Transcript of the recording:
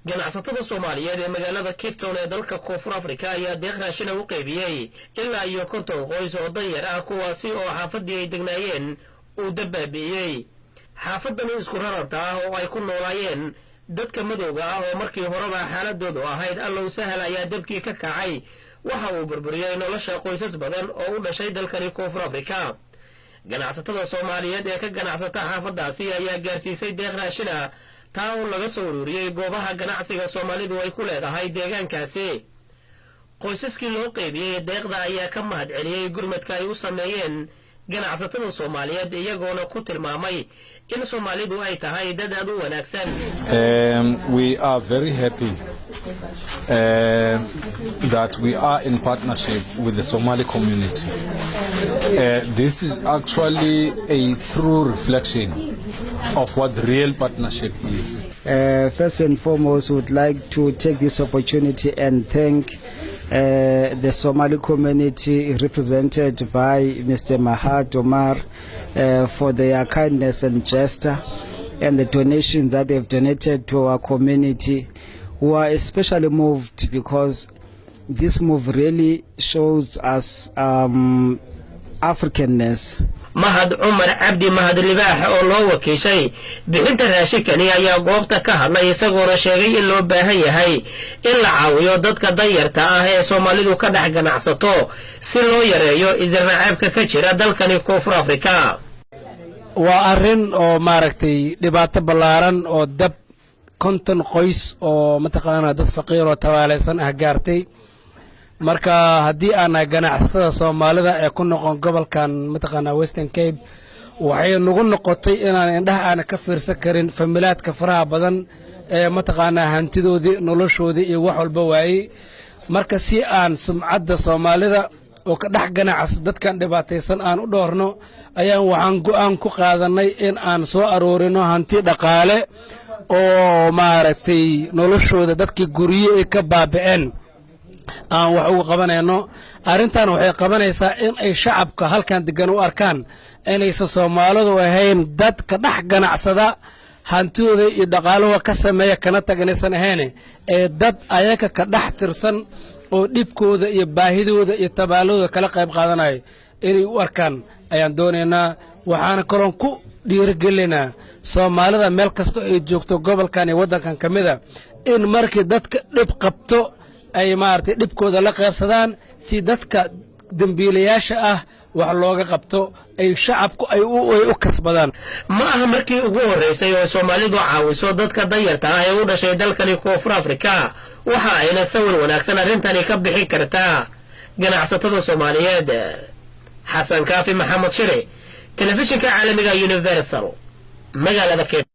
ganacsatada Soomaaliyeed ee magaalada Cape Town ee dalka Koonfur Afrika ayaa deeq raashin u qaybiyay ilaa iyo 50 qoys oo danyer ah kuwaasi oo xaafadii ay degnaayeen uu dabaabiyay xaafadan isku raranta ah oo ay ku noolaayeen dadka madowga ah oo markii horeba xaaladoodu ahayd allow sahal ayaa dabkii ka kacay waxa uu burburiyay nolosha qoysas badan oo u dhashay dalkani Koonfur Afrika ganacsatada Soomaaliyeed ee ka ganacsata xaafadaasi ayaa gaarsiisay deeq raashin ah taao laga soo ururiyay goobaha ganacsiga Soomaalidu ay ku leedahay deegaankaasi qoysaskii loo qaybiyay deeqda ayaa ka mahad celiyay gurmadka ay u sameeyeen ganacsatada Soomaaliyeed iyagoona ku tilmaamay in Soomaalidu ay tahay dad aad u wanaagsan. We are very happy that we are in partnership with the Somali community. This is actually a true reflection of what real partnership is. First and foremost, we would like to take this opportunity and thank the Somali community represented by Mr. Mahad Omar for their kindness and gesture and the donations that they've donated to our community. We are especially moved because this move really shows us Africanness. Mahad Umar Abdi Mahad Libaax oo loo wakiishay bixinta raashinkani ayaa goobta ka hadlay isagoo sheegay in loo baahan yahay in la caawiyo dadka danyarta ah ee Soomaalidu ka dhax ganacsato si loo yareeyo isirnacaabka ka jira dalkani Koonfur Afrika. waa arin oo maaragtay dhibaato ballaaran oo dab konton qoys oo mataqaana dad faqiir oo tawaalaysan ah gaartay marka haddii aan ganacsatada Soomaalida ee ku noqon gobolkan mataqaana Western Cape waxay nagu noqotay inaan indhaha aan ka fiirsan karin familiyaadka faraha badan ee mataqaana hantidoodii noloshoodii iyo wax walba waayay marka si aan sumcadda Soomaalida oo ka dhax ganacsato dadkan dhibaataysan aan u dhoorno ayaan waxaan go'aan ku qaadanay in aan soo aroorino hanti dhaqaale oo maaragtay noloshooda dadkii guriyo ay ka baaba'een aan wax ugu qabanayno arintan waxay qabanaysaa in ay shacabka halkan degan u arkaan inaysan Soomaalidu ahayn dad ka dhax ganacsada hantidooda iyo dhaqaalahooda ka sameeya kana taganaysan ahayn ee dad ayaga ka dhax tirsan oo dhibkooda iyo baahidooda iyo tabaalooda kala qayb qaadanayo inay u arkaan ayaan doonaynaa waxaan kaloon ku dhiirigelinaa Soomaalida meel kasta ay joogto gobolkan iyo wadankan kamida in markii dadka dhib qabto ay maartay dhibkooda la qaybsadaan si dadka dambiilayaasha ah wax looga qabto ay shacabku ay u kasbadaan ma aha markii ugu horeysay oo Soomaalidu caawiso dadka danyarta ah ee u dhashay dalkani Koonfur Afrika waxa ayna sawir wanaagsan arintani ka bixi kartaa ganacsatada Soomaaliyeed. Xasan Kaafi Maxamed Shire telefishinka caalamiga Universal magaalada Cape